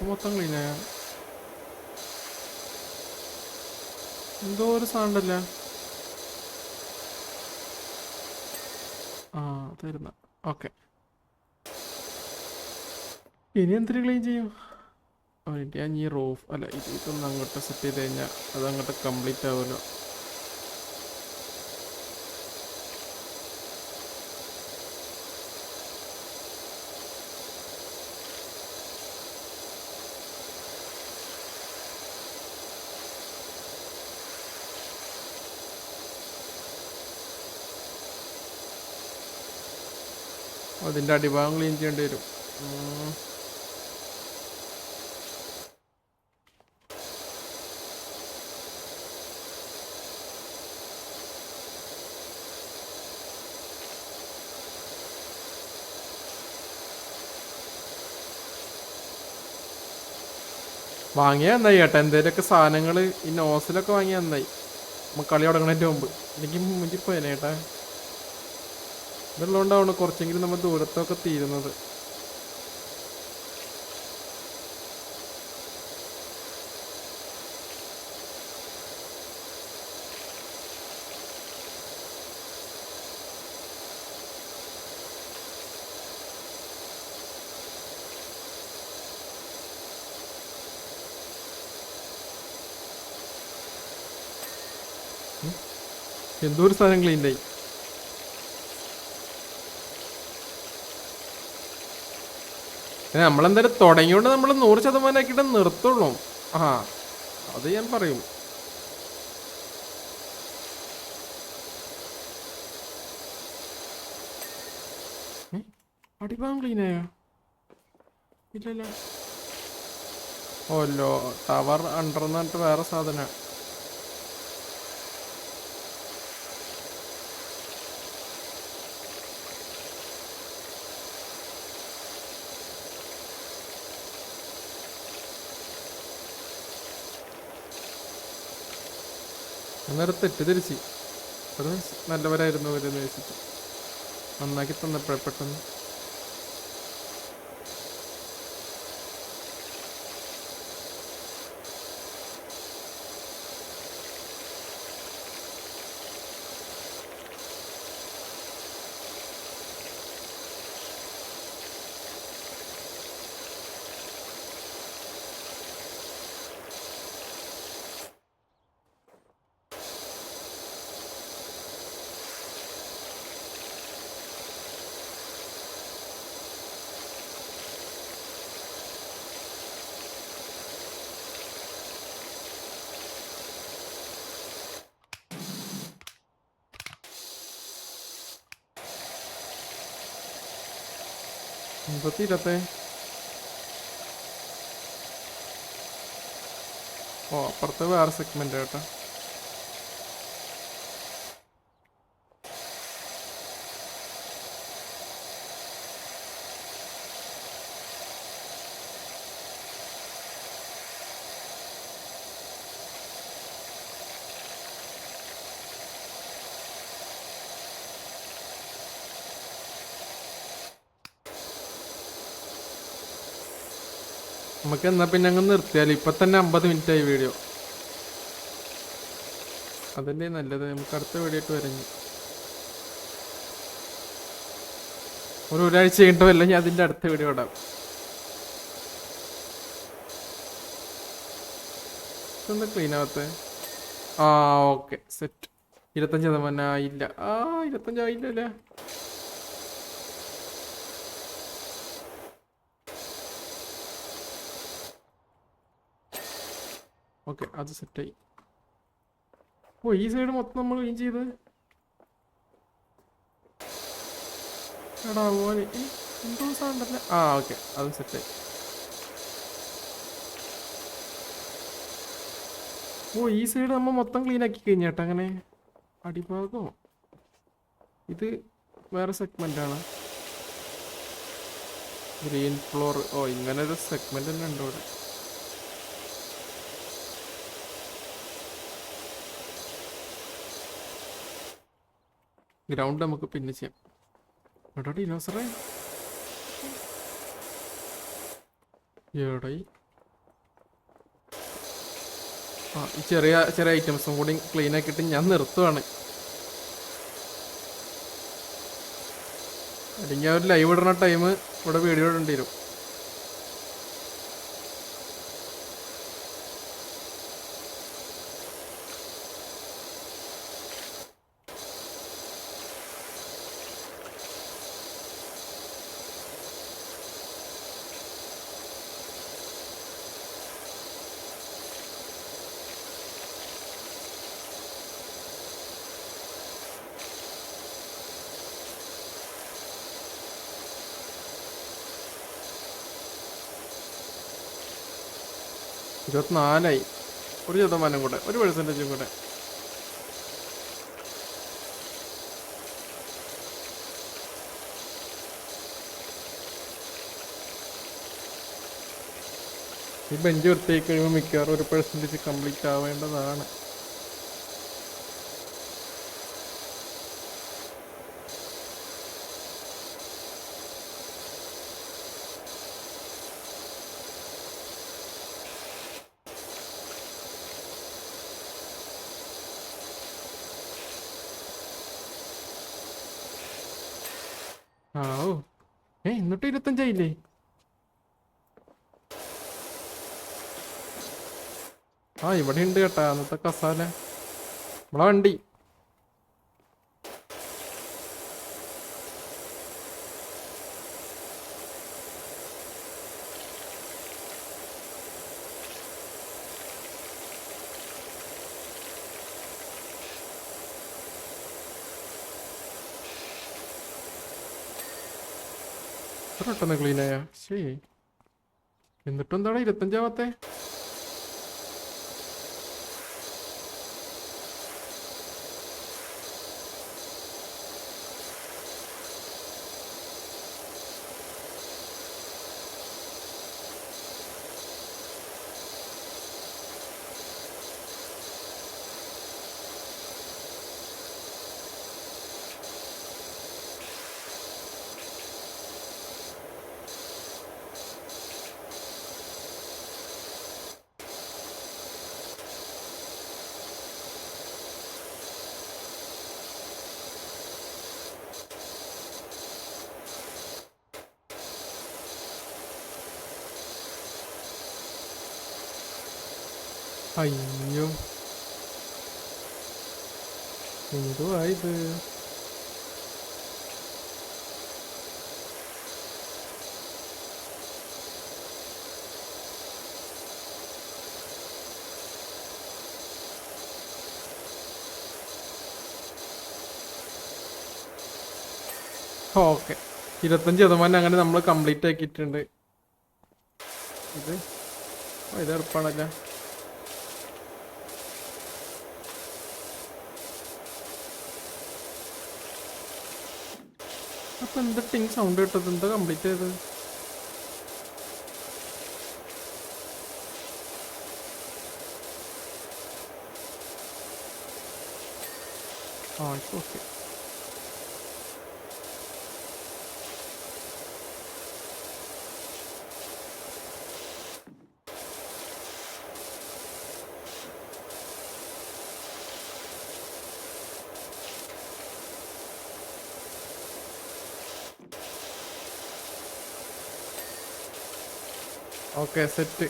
മൊത്തം ക്ലീനായ എന്തോ ഒരു സാധനമല്ല. ആ തരുന്ന ഓക്കെ. ഇനി എന്തിനു ക്ലീൻ ചെയ്യും? ഞാൻ ഈ റൂഫ് അല്ല ഇതൊന്ന് അങ്ങോട്ട് സെറ്റ് ചെയ്ത് കഴിഞ്ഞാൽ അത് അങ്ങോട്ട് കംപ്ലീറ്റ് ആവുമല്ലോ. അതിൻ്റെ അടിഭാഗം ക്ലീൻ ചെയ്യേണ്ടി വരും. വാങ്ങിയാൽ നന്നായി ചേട്ടാ. എന്തേലൊക്കെ സാധനങ്ങൾ ഈ നോസിലൊക്കെ വാങ്ങിയാൽ നന്നായി. നമുക്ക് കളി തുടങ്ങണതിൻ്റെ മുമ്പ്. എനിക്ക് മുഞ്ചിപ്പോയനെ ചേട്ടാ. ഇതുള്ളതുകൊണ്ടാണ് കുറച്ചെങ്കിലും നമ്മൾ ദൂരത്തൊക്കെ തീരുന്നത്. എന്തോ ഒരു സാധനം ക്ലീനായി. നമ്മളെന്തായാലും തുടങ്ങിയോണ്ട് നമ്മൾ 100% ആക്കിയിട്ട് നിർത്തുള്ളൂ. ആ അത് ഞാൻ പറയും. അടിഭാഗം ക്ലീനായോ? ഇല്ലല്ലോ. ഓല്ലോ ടവർ അണ്ടർ എന്നിട്ട് വേറെ സാധന. അന്നേരം തെറ്റിദ്ധരിച്ച് അത് നല്ലവരായിരുന്നു അവരെന്ന് വെച്ചിട്ട് നന്നാക്കി തന്നപ്പോഴേ പെട്ടെന്ന്. എന്താ തീരത്തെ? ഓ അപ്പുറത്ത് വേറെ സെഗ്മെന്റ് കേട്ടോ. നമുക്ക് എന്നാ പിന്നെ അങ്ങ് നിർത്തിയാൽ ഇപ്പൊ തന്നെ 50 മിനിറ്റ് ആയി വീഡിയോ. അതല്ലേ നല്ലത്. നമുക്ക് അടുത്ത വീഡിയോ ആയിട്ട് വരഞ്ഞു ഒരാഴ്ച കഴിഞ്ഞിട്ടോ അല്ല ഞാൻ അതിന്റെ അടുത്ത വീഡിയോ ഇടാം. എന്താ ക്ലീൻ ആവത്തെ? ആ ഓക്കെ സെറ്റ്. 25% ആയില്ല. 25 ആയില്ലല്ലേ. ഓക്കെ അത് സെറ്റായി. ഈ സൈഡ് മൊത്തം നമ്മൾ ക്ലീൻ ചെയ്ത്. എടാ പോലെ എന്തോ സാധനം. ഓക്കെ അത് സെറ്റായി. ഈ സൈഡ് നമ്മൾ മൊത്തം ക്ലീൻ ആക്കി കഴിഞ്ഞേട്ടാ. അങ്ങനെ അടിഭാഗമോ ഇത് വേറെ സെഗ്മെന്റ് ആണ്. Green floor. ഇങ്ങനെ ഒരു സെഗ്മെന്റ് തന്നെ ഉണ്ട് ഇവിടെ. ഗ്രൗണ്ട് നമുക്ക് പിന്നെ ചെയ്യാം. എവിടെ ഡിനോസറേ? എവിടെ? ഈ ചെറിയ ചെറിയ ഐറ്റംസും കൂടി ക്ലീൻ ആക്കിയിട്ട് ഞാൻ നിർത്തുവാണ്. അല്ലെങ്കിൽ ഒരു ലൈവ് ഇടുന്ന ടൈം ഇവിടെ വീഡിയോ ഇടേണ്ടി വരും. ആയി 1% കൂടെ, 1% കൂടെ. ഈ ബെഞ്ച് വൃത്തിയാക്കി കഴിയുമ്പോൾ മിക്കവാറും 1% കംപ്ലീറ്റ് ആവേണ്ടതാണ്. എന്നിട്ട് 25 ആയില്ലേ? ഇവിടെ ഉണ്ട് കേട്ടാ അന്നത്തെ കസാല. നമ്മളെ വണ്ടി പെട്ടെന്ന് ക്ലീൻ ആയാ. ശരി, എന്നിട്ടും എന്താടാ 25 ആവാത്തെ? അയ്യോ എന്തുവാ ഇത്? ഓക്കെ 25% അങ്ങനെ നമ്മൾ കംപ്ലീറ്റ് ആക്കിയിട്ടുണ്ട്. ഇത് എളുപ്പമാണല്ലോ. അപ്പൊ എന്താ ടിങ് സൗണ്ട് കിട്ടത്? എന്താ കംപ്ലീറ്റ് ചെയ്തത്? ഇപ്പൊ ഓക്കെ. Okay set.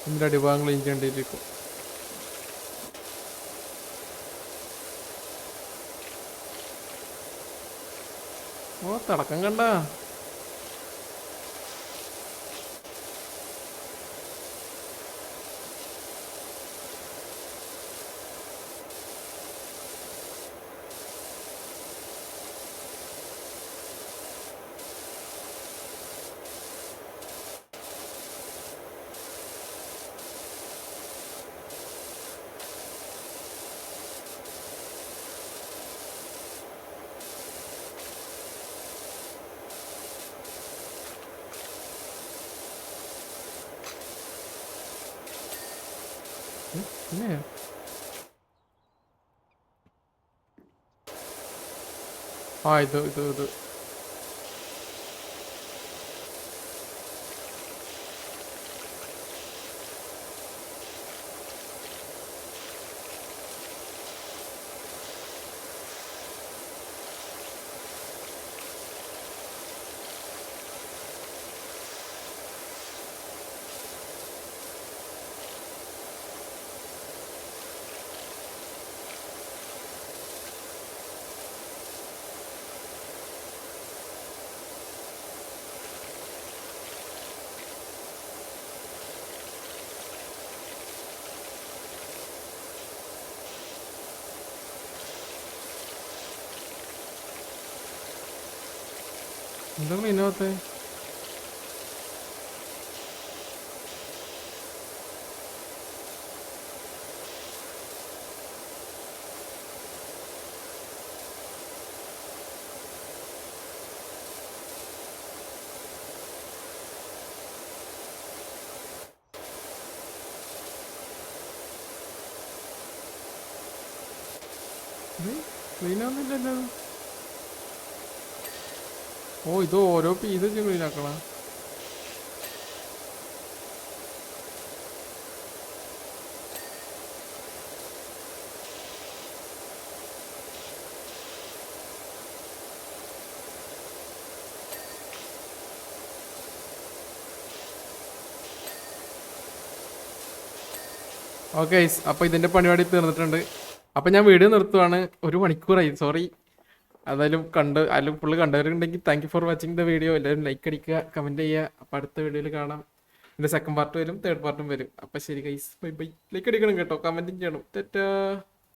ഇതിൻ്റെ അടിഭാഗം ക്ലീൻ ചെയ്യേണ്ടിയിരിക്കും. ഓ തിളക്കം കണ്ട. പിന്നെ ഇത് എന്താ ക്ലീൻ ആവത്തെ? ക്ലീൻ ആവുന്നില്ലല്ലോ. ഓ ഇത് ഓരോ പീസ് വെച്ച് ക്ലീൻ ആക്കണം. ഓക്കെ അപ്പോൾ ഇതിൻ്റെ പരിപാടി തീർന്നിട്ടുണ്ട്. അപ്പം ഞാൻ വീഡിയോ നിർത്തുവാണ്. 1 മണിക്കൂറായി, സോറി. അതിലും ഫുള്ള് കണ്ടവരുണ്ടെങ്കിൽ thank you for watching the video. എല്ലാവരും ലൈക്ക് അടിക്കുക, കമൻറ്റ് ചെയ്യുക. അപ്പോൾ അടുത്ത വീഡിയോയിൽ കാണാം. ഇതിൻ്റെ സെക്കൻഡ് പാർട്ട് വരും, തേർഡ് പാർട്ടും വരും. അപ്പോൾ ശരി ഗൈസ്, ബൈ ബൈ. ലൈക്ക് അടിക്കണം കേട്ടോ, കമൻറ്റും ചെയ്യണം. ടാറ്റാ.